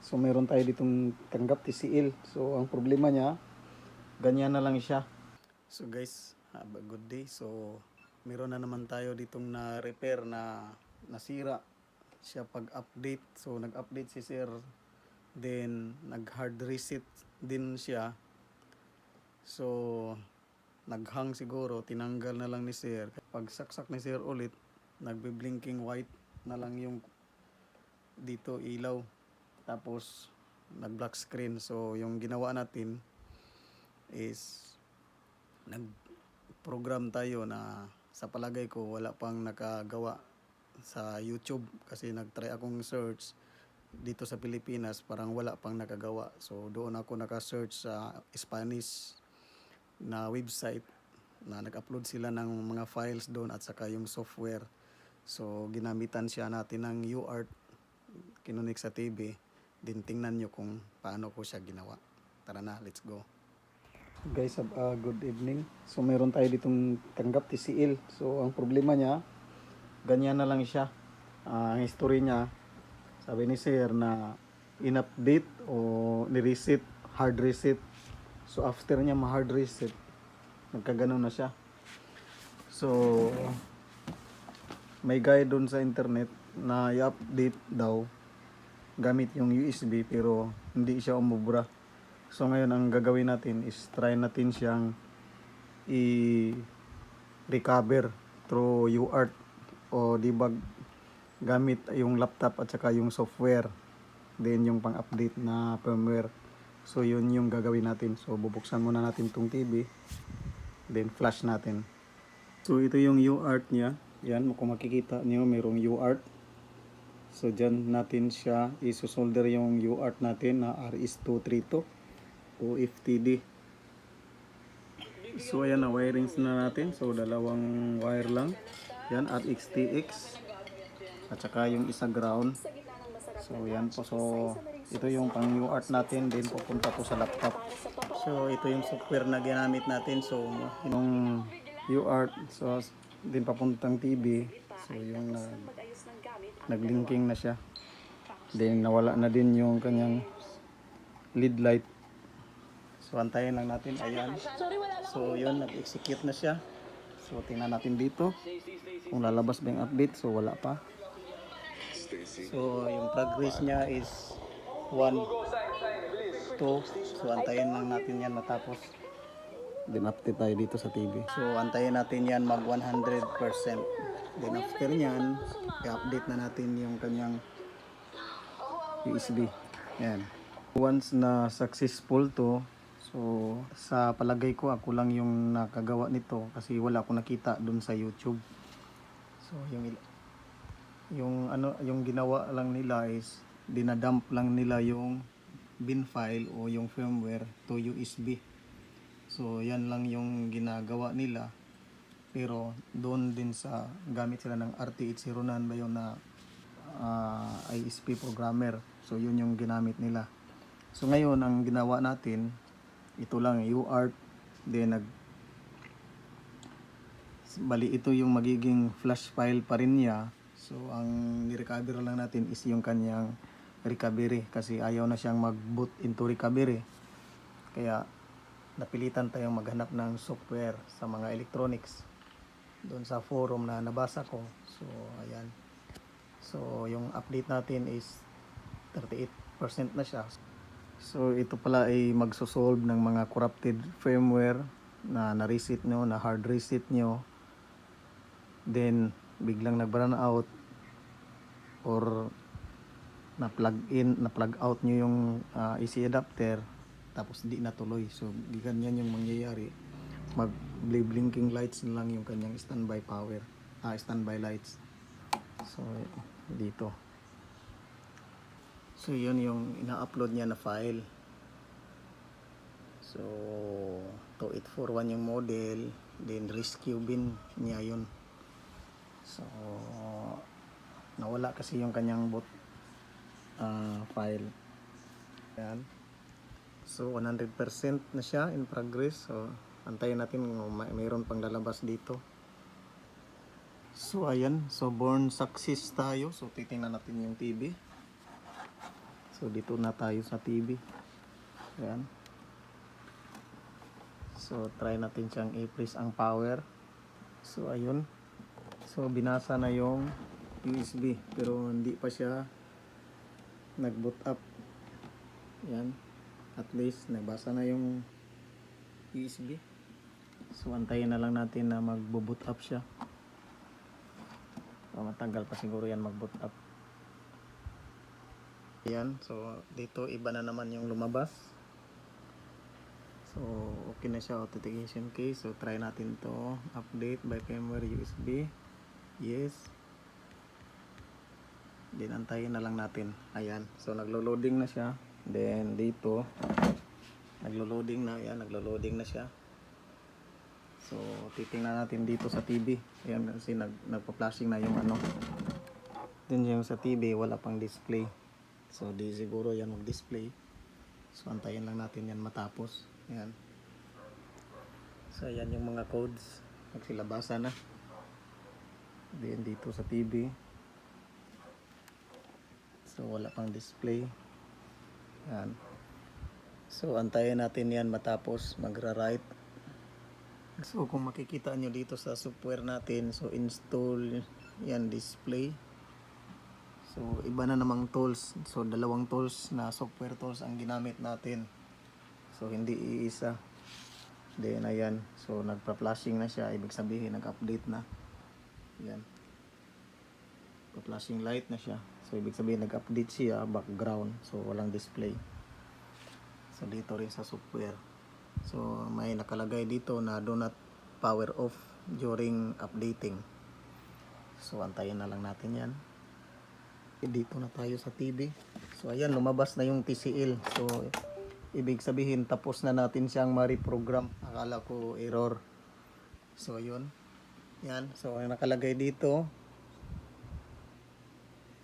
So meron tayo ditong tanggap TCL. So ang problema niya, ganyan na lang siya. So guys, have a good day. So meron na naman tayo ditong na repair na nasira siya pag-update. So nag-update si sir, then nag-hard reset din siya. So naghang siguro, tinanggal na lang ni sir. Pag saksak ni sir ulit, nagbe-blinking white na lang yung dito ilaw. Tapos nag-black screen. So yung ginawa natin is nag-program tayo na sa palagay ko wala pang nakagawa sa YouTube kasi nag-try akong search dito sa Pilipinas, parang wala pang nakagawa. So doon ako naka-search sa Spanish na website na nag-upload sila ng mga files doon at saka yung software. So ginamitan siya natin ng UART, kinunik sa TV. Din tingnan nyo kung paano ko siya ginawa. Tara na, let's go. Guys, good evening. So meron tayo ditong tanggap TCL. So ang problema niya, ganyan na lang siya. Ang history niya, sabi ni sir na in-update o ni-reset, hard reset. So after niya ma-hard reset, nagkaganon na siya. So may guide doon sa internet na i-update daw gamit yung USB pero hindi siya umubra. So ngayon ang gagawin natin is try natin siyang i-recover through UART o debug gamit yung laptop at saka yung software, then yung pang-update na firmware. So yun yung gagawin natin. So bubuksan muna natin tong TV, then flash natin. So ito yung UART niya. Yan, kung makikita niyo mayroong UART. So dyan natin siya isusolder yung UART natin na RS232 o FTD. So ayan na, wirings na natin. So dalawang wire lang. Yan, RXTX at saka yung isa ground. So yan po. So ito yung pang UART natin, din pupunta po sa laptop. So ito yung software na ginamit natin. So yung UART, so din papuntang TV. So yung naglinking na siya. Then nawala na din yung kanyang lead light. So antayin lang natin. Ayan. So yun, nag-execute na siya. So tingnan natin dito kung lalabas ba yung update. So wala pa. So yung progress niya is 1, 2. So antayin lang natin yan matapos. Then update tayo dito sa TV. So antayin natin yan mag 100%. Then after nyan, i-update na natin yung kanyang USB. Yan. Once na successful to, so sa palagay ko ako lang yung nakagawa nito kasi wala akong nakita dun sa YouTube. So yung ginawa lang nila is dinadump lang nila yung bin file o yung firmware to USB. So yan lang yung ginagawa nila. Pero doon din sa gamit sila ng RTH09 ba yun na ISP programmer. So yun yung ginamit nila. So ngayon ang ginawa natin, ito lang UART, then bali ito yung magiging flash file pa rin niya. So ang ni-recover lang natin is yung kanyang recovery kasi ayaw na siyang mag-boot into recovery. Kaya napilitan tayong maghanap ng software sa mga electronics doon sa forum na nabasa ko. So ayan. So yung update natin is 38% na siya. So ito pala ay magsosolve ng mga corrupted firmware na na-reset nyo, na hard reset nyo, then biglang nag-run out or na-plug out nyo yung AC adapter tapos di natuloy. So ganyan yung mangyayari. Mag-blinking lights na lang yung kanyang standby power, standby lights. So dito. So yun yung ina-upload niya na file. So 2841 yung model, then rescue bin niya yun. So nawala kasi yung kanyang boot file. Yan. So 100% na siya in progress. So antayin natin kung mayroon pang lalabas dito. So ayan, so born success tayo. So titingnan natin yung TV. So dito na tayo sa TV. Ayan. So try natin siyang i-press ang power. So ayun. So binasa na yung USB pero hindi pa siya nag-boot up. Ayan. At least nabasa na yung USB. So antayin na lang natin na mag-boot up siya. So, matagal pa siguro yan mag-boot up. Ayan. So dito iba na naman yung lumabas. So okay na siya, authentication key. So try natin to update by firmware USB. Yes. Then antayin na lang natin. Ayan. So naglo-loading na siya. Then dito naglo-loading na. Ayan, naglo-loading na siya. So titingnan natin dito sa TV. Ayan kasi nagpa-flashing na yung ano. Then yung sa TV wala pang display. So di siguro yan mag-display. So antayin lang natin yan matapos. Ayan. So ayan yung mga codes. Nagsilabasa na. Then dito sa TV. So wala pang display. Ayan. So antayin natin yan matapos magra-write. So kung makikita nyo dito sa software natin, so install yan display. So iba na namang tools. So dalawang tools na software tools ang ginamit natin. So hindi iisa. Then ayan, so nagpa-flashing na siya, ibig sabihin nag-update na. Yan. Pa-flashing light na siya. So ibig sabihin nag-update siya, background. So walang display. So dito rin sa software. So may nakalagay dito na do not power off during updating. So antayin na lang natin yan. Dito na tayo sa TV. So ayan, lumabas na yung TCL. So ibig sabihin tapos na natin siyang ma-reprogram. Akala ko error. So yun. Yan. So ang nakalagay dito,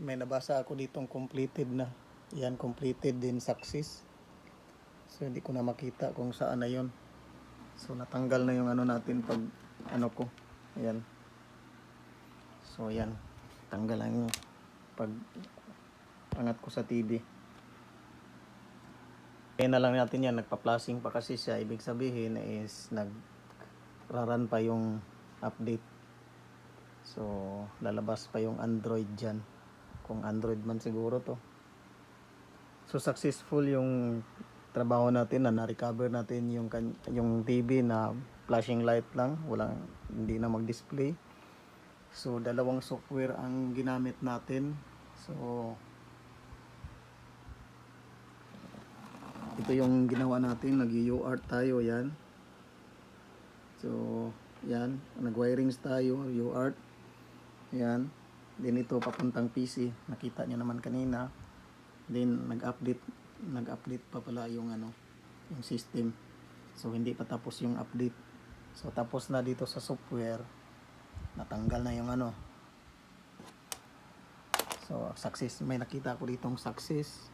may nabasa ako ditong completed na. Yan, completed din success. So hindi ko na makita kung saan na yun. So natanggal na yung ano natin pag ano ko. Ayan. So ayan. Tanggal lang yung pag angat ko sa TV. Kaya na lang natin yan. Nagpa-flashing pa kasi siya. Ibig sabihin is nagraran pa yung update. So lalabas pa yung Android dyan. Kung Android man siguro to. So successful yung trabaho natin na na-recover natin yung TV na flashing light lang, hindi na mag-display. So dalawang software ang ginamit natin. So ito yung ginawa natin, nag-UART tayo yan. So yan, nag-wirings tayo, UART. Yan. Then ito papuntang PC, nakita niyo naman kanina. Then nag-update pa pala yung yung system. So hindi pa tapos yung update. So tapos na dito sa software. Natanggal na yung So success, may nakita ko ditong success.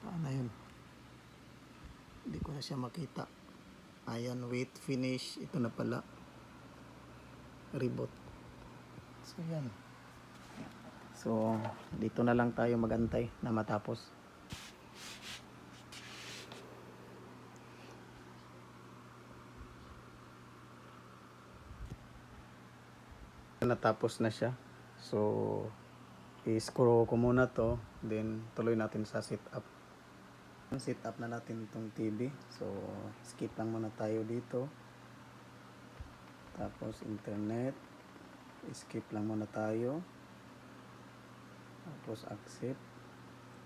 Paano yun? Hindi ko na siya makita. Ayan, wait, finish. Ito na pala. Reboot. So yan. So, dito na lang tayo magantay na matapos. Natapos na siya. So, i-screw ko muna to. Then, tuloy natin sa setup. Setup na natin itong TV. So, skip lang muna tayo dito. Tapos, internet. Skip lang muna tayo. Tapos accept,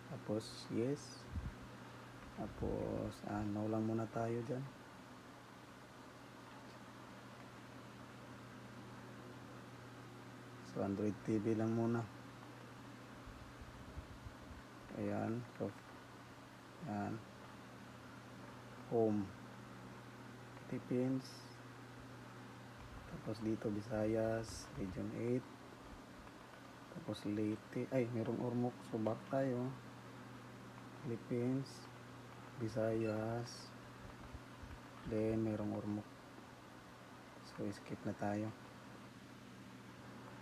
tapos yes, tapos no lang muna tayo dyan. So Android TV lang muna. Ayan, so ayan, home, Philippines, tapos dito Visayas, Region 8. Tapos Leyte, ay merong Ormoc, so back tayo. Philippines, Visayas, then merong Ormoc. So skip na tayo.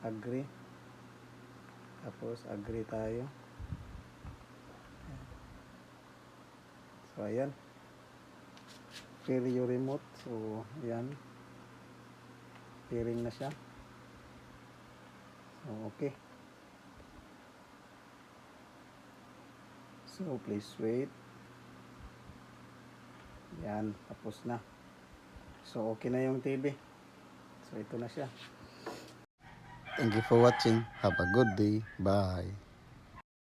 Agree. Tapos agree tayo. ayan. Stereo remote. So, ayan. Pairing na siya. So, okay. So, please wait. Yan, tapos na. So, okay na yung TV. So, ito na siya. Thank you for watching. Have a good day. Bye.